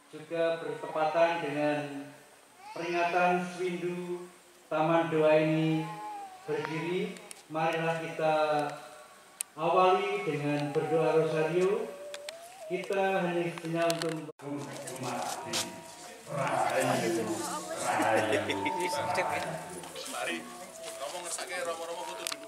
juga bertepatan dengan peringatan Swindu Taman Doa ini berdiri. Marilah kita awali dengan berdoa rosario. Kita hanya untuk Mari, ngomong ngesake romo-romo foto dulu.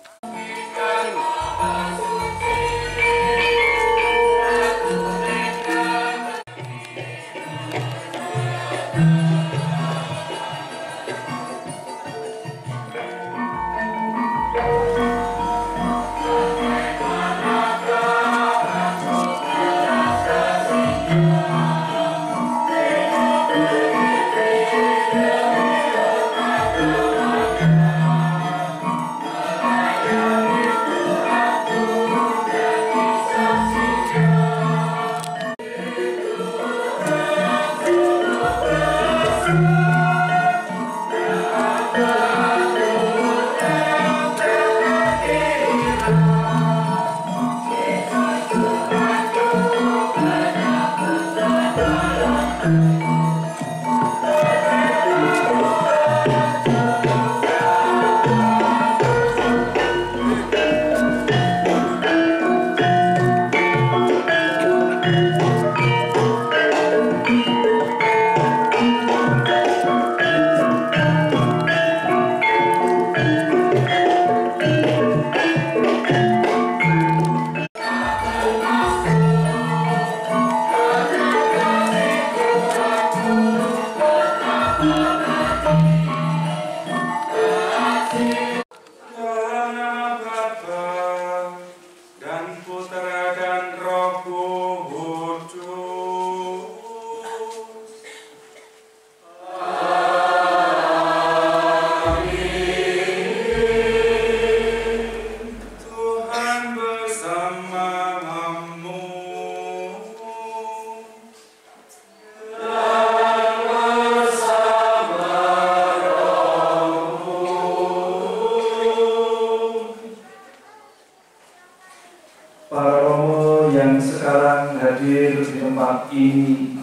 Para romo yang sekarang hadir di tempat ini.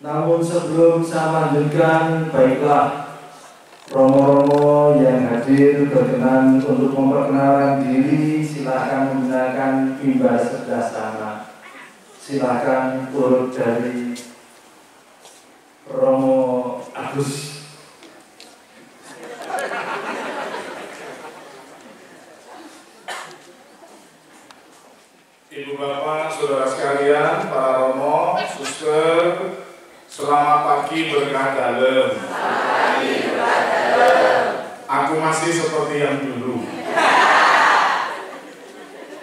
Namun sebelum saya lanjutkan, baiklah romo-romo yang hadir berkenan untuk memperkenalkan diri, silakan menggunakan bimba sebelah sana. Silakan urut dari Romo Agus. Ibu bapak, saudara sekalian, para romo, suster, selamat pagi berkah dalem. Aku masih seperti yang dulu.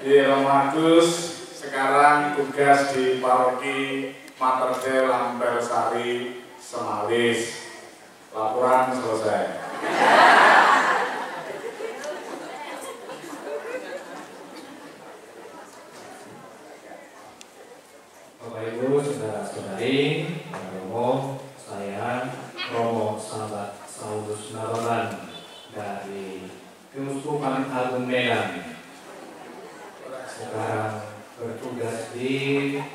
Romo Agus sekarang tugas di paroki Mater Dei Ampel Sari, Semalis. Laporan selesai. Bapak Ibu, saudara-saudari, para romo, saya Romo Sahabat Saulus Narolan dari Keuskupan Agung Medan. Sekarang bertugas di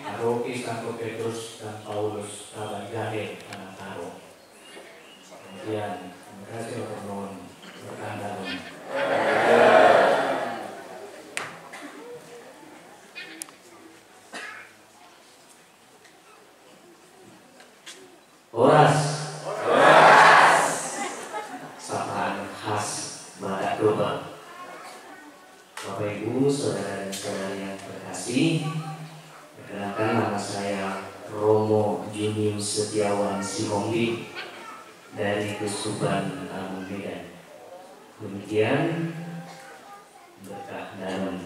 Paroki Santo Petrus dan Paulus Rabanjahe, Tanah. Kemudian, terima kasih Bapak Mohon berkandang. Oras. Sapaan khas Badak Domba. Bapak Ibu, saudara dan saudari yang terkasih, perkenalkan nama saya Romo Junius Setiawan Sihonggi dari Keuskupan Agung Medan. Demikian berkah dalam.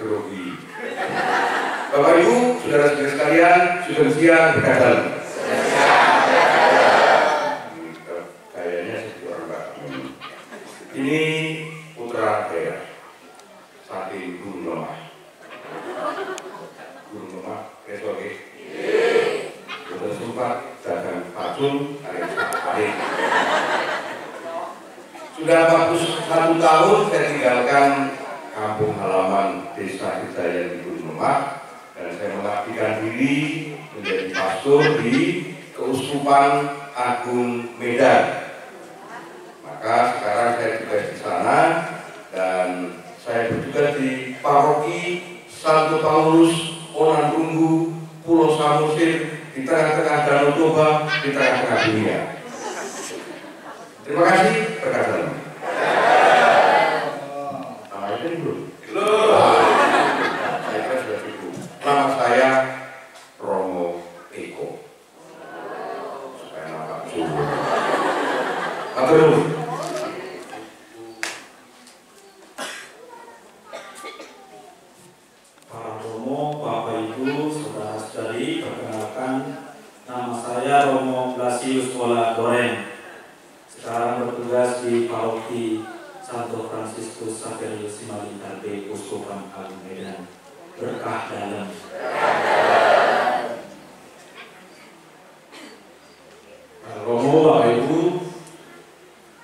Grogi. Bapak Ibu, saudara-saudara sekalian, sudah siap berkata. Kayaknya seperti orang Batak. Ini putra saya, Sati Gunung Lemah. Gunung Lemah, besok ya. Sudah sempat dagang pacul, hari ini. Sudah 41 tahun saya tinggalkan kampung halaman desa kita yang di Gunung Lemak, dan saya mengabdikan diri menjadi pastor di Keuskupan Agung Medan. Maka sekarang saya juga di sana dan saya bertugas di Paroki Santo Paulus Onandunggu, Pulau Samosir, di tengah-tengah Danau Toba, di tengah-tengah dunia. Terima kasih, berkata. Itu belum. Saya kira sudah cukup. Nama saya Romo Eko. Supaya nampak cukup. Atur. Para Romo, Bapak Ibu, saudara-saudari, perkenalkan, nama saya Romo Blasius Ola Goreng. Sekarang bertugas di Paroki Santo Fransiskus Saverius Simali Tarbe, Uskupan Agung Medan. Berkah dalam. Romo, Bapak Ibu,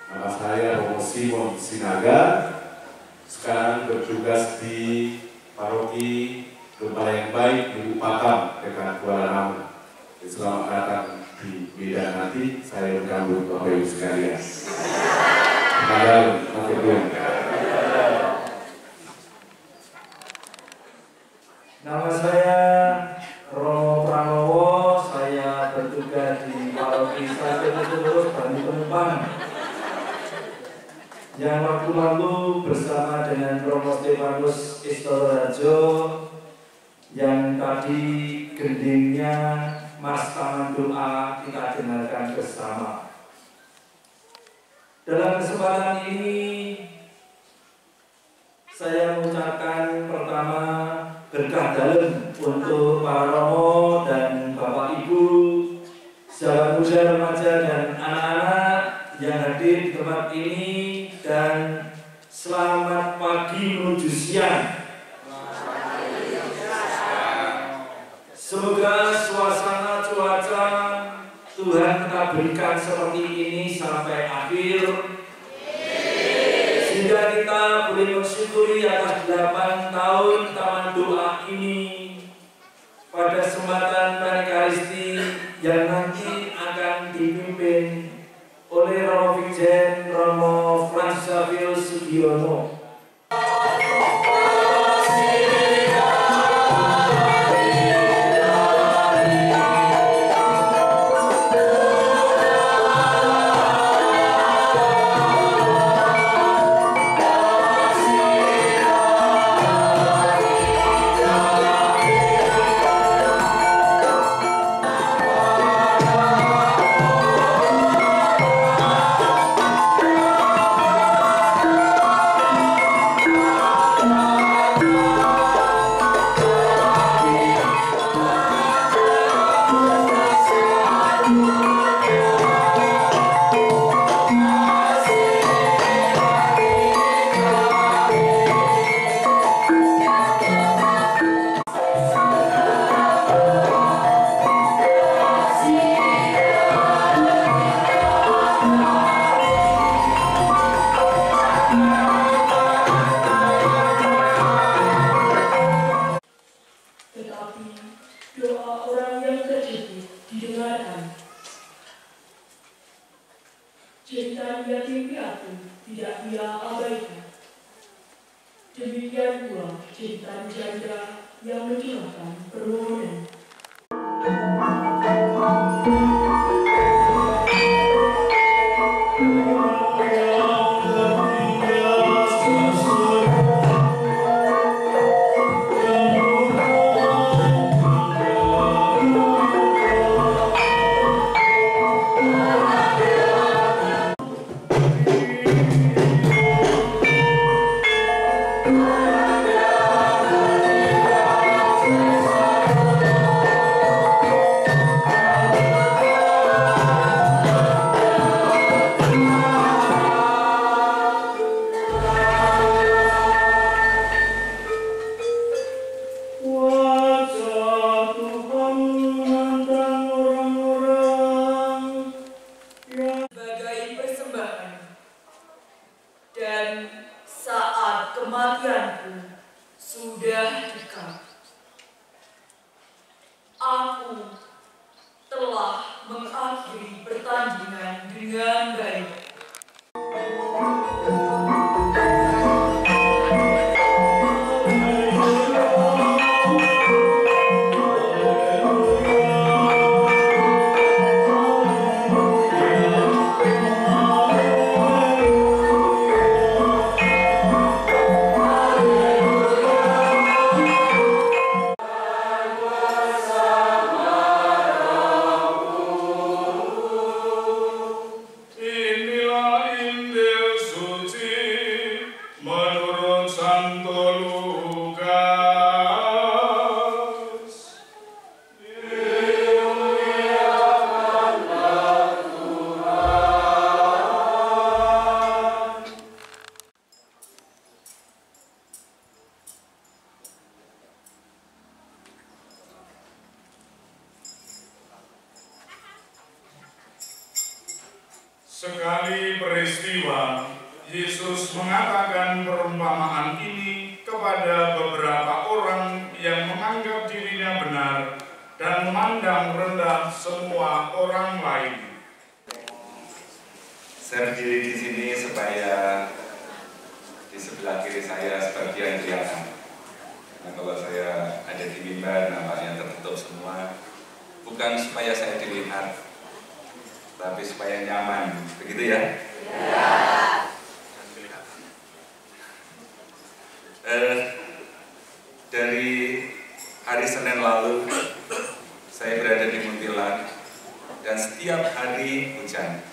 nama saya Romo Simon Sinaga. Sekarang bertugas di Paroki Gembala yang Baik Ibu Patam dekat Kuala Namu. Selamat datang di Medan nanti. Saya bergabung Bapak Ibu sekalian. Nama saya Romo Pranowo, saya bertugas di Paroki Santo Bani Penumpang. Yang waktu lalu bersama dengan Romo Stefanus Istororajo, yang tadi gendingnya Mas Taman Doa kita dengarkan bersama. Dalam kesempatan ini saya mengucapkan pertama berkah dalam untuk para Romo dan Bapak Ibu, sahabat muda, remaja dan anak-anak yang hadir di tempat ini, dan selamat pagi menuju siang. Semoga suasana cuaca Tuhan tetap berikan seperti ini sampai akhir, sehingga kita boleh bersyukuri atas 8 tahun Taman Doa ini pada kesempatan Eucharistia yang nanti akan dipimpin oleh Romo Vijen Romo Fransavius Sugiono. Cerita yatim piatu tidak ia abaikan. Demikian pula cerita janda yang mencurahkan permohonan. Sekali peristiwa, Yesus mengatakan perumpamaan ini kepada beberapa orang yang menganggap dirinya benar dan memandang rendah semua orang lain. Saya berdiri di sini supaya di sebelah kiri saya sebagian kelihatan. Nah, kalau saya ada di mimbar nampaknya tertutup semua, bukan supaya saya dilihat, tapi supaya nyaman, begitu ya? Ya. Dari hari Senin lalu, saya berada di Muntilan dan setiap hari hujan.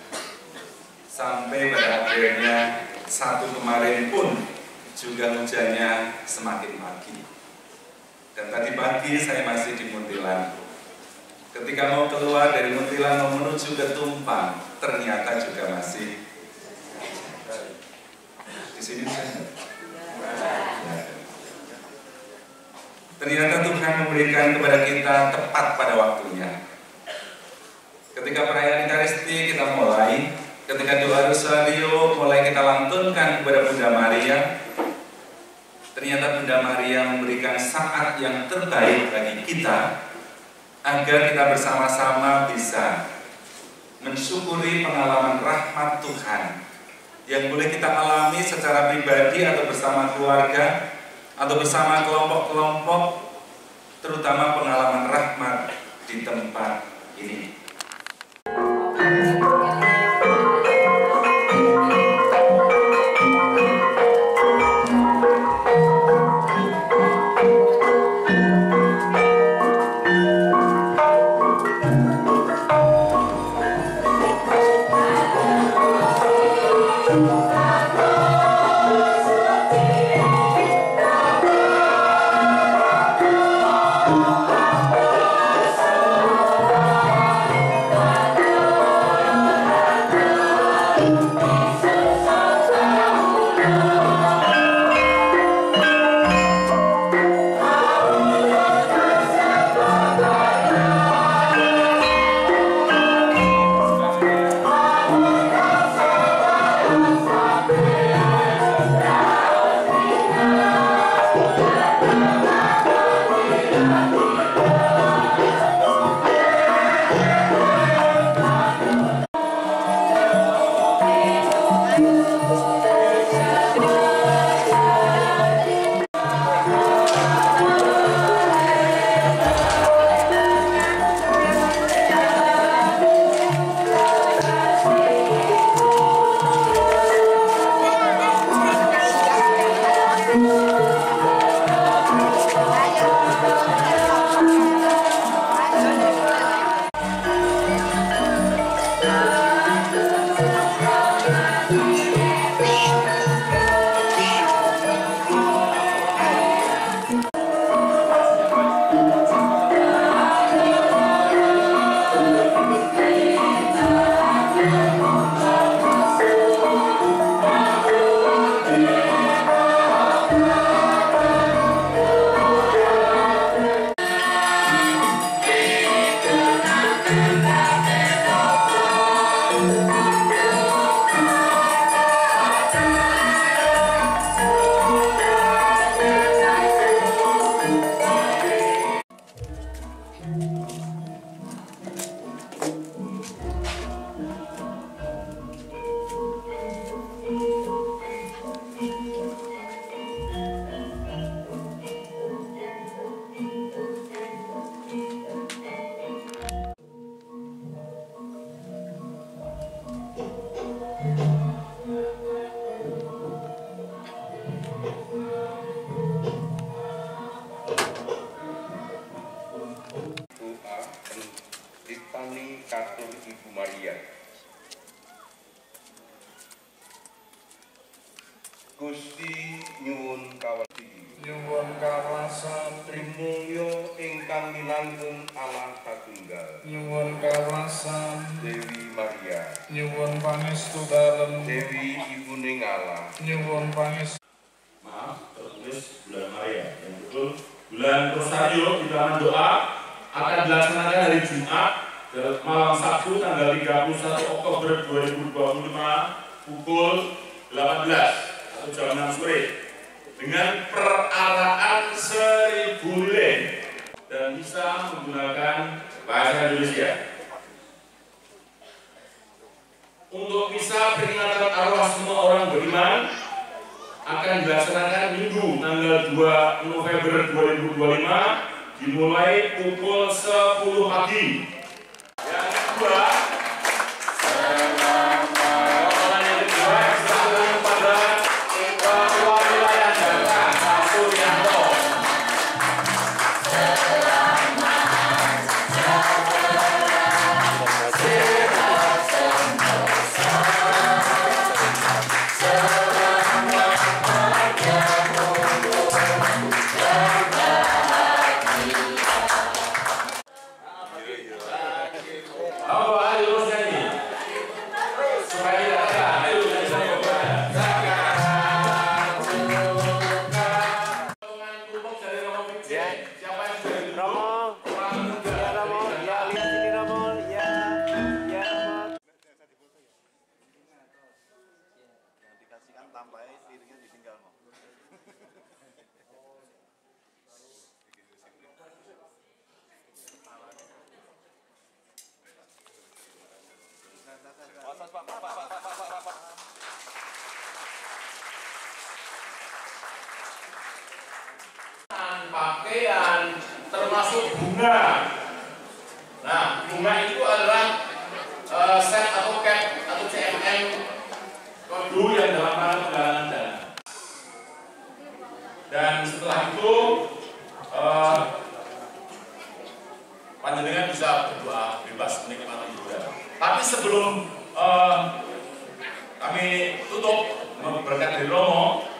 Sampai pada akhirnya Sabtu kemarin pun juga hujannya semakin pagi. Dan tadi pagi saya masih di Muntilan. Ketika mau keluar dari Muntilan mau menuju ke Tumpang, ternyata juga masih di sini. Ternyata Tuhan memberikan kepada kita tepat pada waktunya. Ketika perayaan Ekaristi kita mulai, ketika doa Rosario mulai kita lantunkan kepada Bunda Maria, ternyata Bunda Maria memberikan saat yang terbaik bagi kita agar kita bersama-sama bisa mensyukuri pengalaman rahmat Tuhan yang boleh kita alami secara pribadi atau bersama keluarga atau bersama kelompok-kelompok, terutama pengalaman rahmat di tempat ini. Katur Ibu Maria. Gusti nyuwun kawasi, nyuwun kawasan trimulya ingkang minanggung Allah Satunggal, nyuwun kawasan Dewi Maria, nyuwun pangestu dalem Dewi Ibuning Allah, nyuwun pangestu. Maaf, tertulis bulan Maria yang betul bulan Rosario di dalam doa akan dilaksanakan hari Jumat malam Sabtu tanggal 31 Oktober 2025 pukul 18 atau jam 6 sore dengan peraraan 1000 lilin dan bisa menggunakan bahasa Indonesia. Untuk misa peringatan arwah semua orang beriman akan dilaksanakan Minggu tanggal 2 November 2025 dimulai pukul 10 pagi. Yang kedua, yang kedua diserahkan kepada Ketua Wilayah Jakarta Pak Suryanto. Pakaian termasuk bunga. Nah, bunga itu adalah set atau cap atau CMM kodu yang dalam rangka penggalangan dana. Dan setelah itu panjenengan bisa berdoa bebas menikmati hiburan. Tapi sebelum kami tutup berkat dari Romo,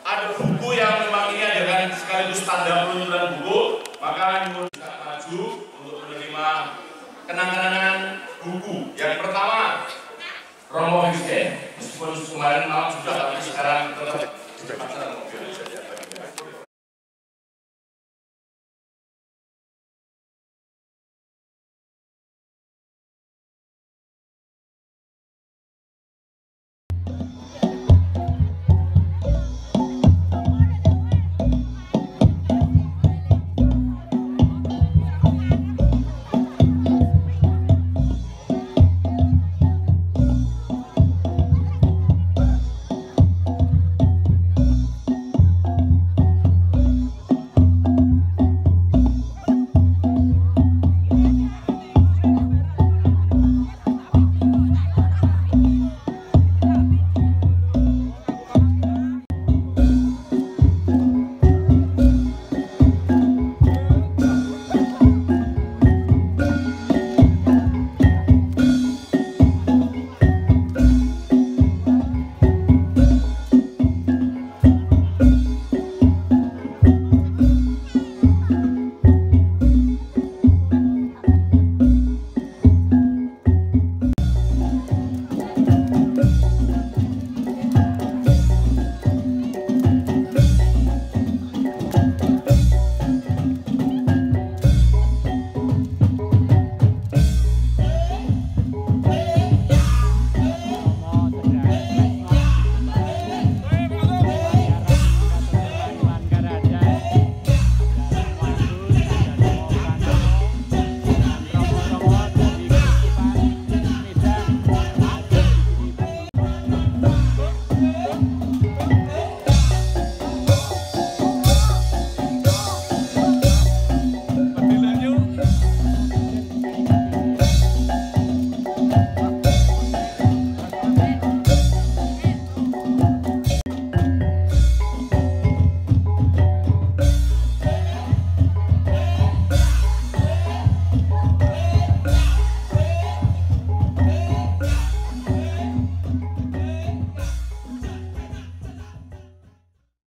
ada buku yang memang ini adalah sekaligus tanda peluncuran buku, maka nyuwun bisa maju untuk menerima kenang-kenangan buku. Yang pertama, Romo Kristen, meskipun kemarin malam sudah, tapi sekarang tetap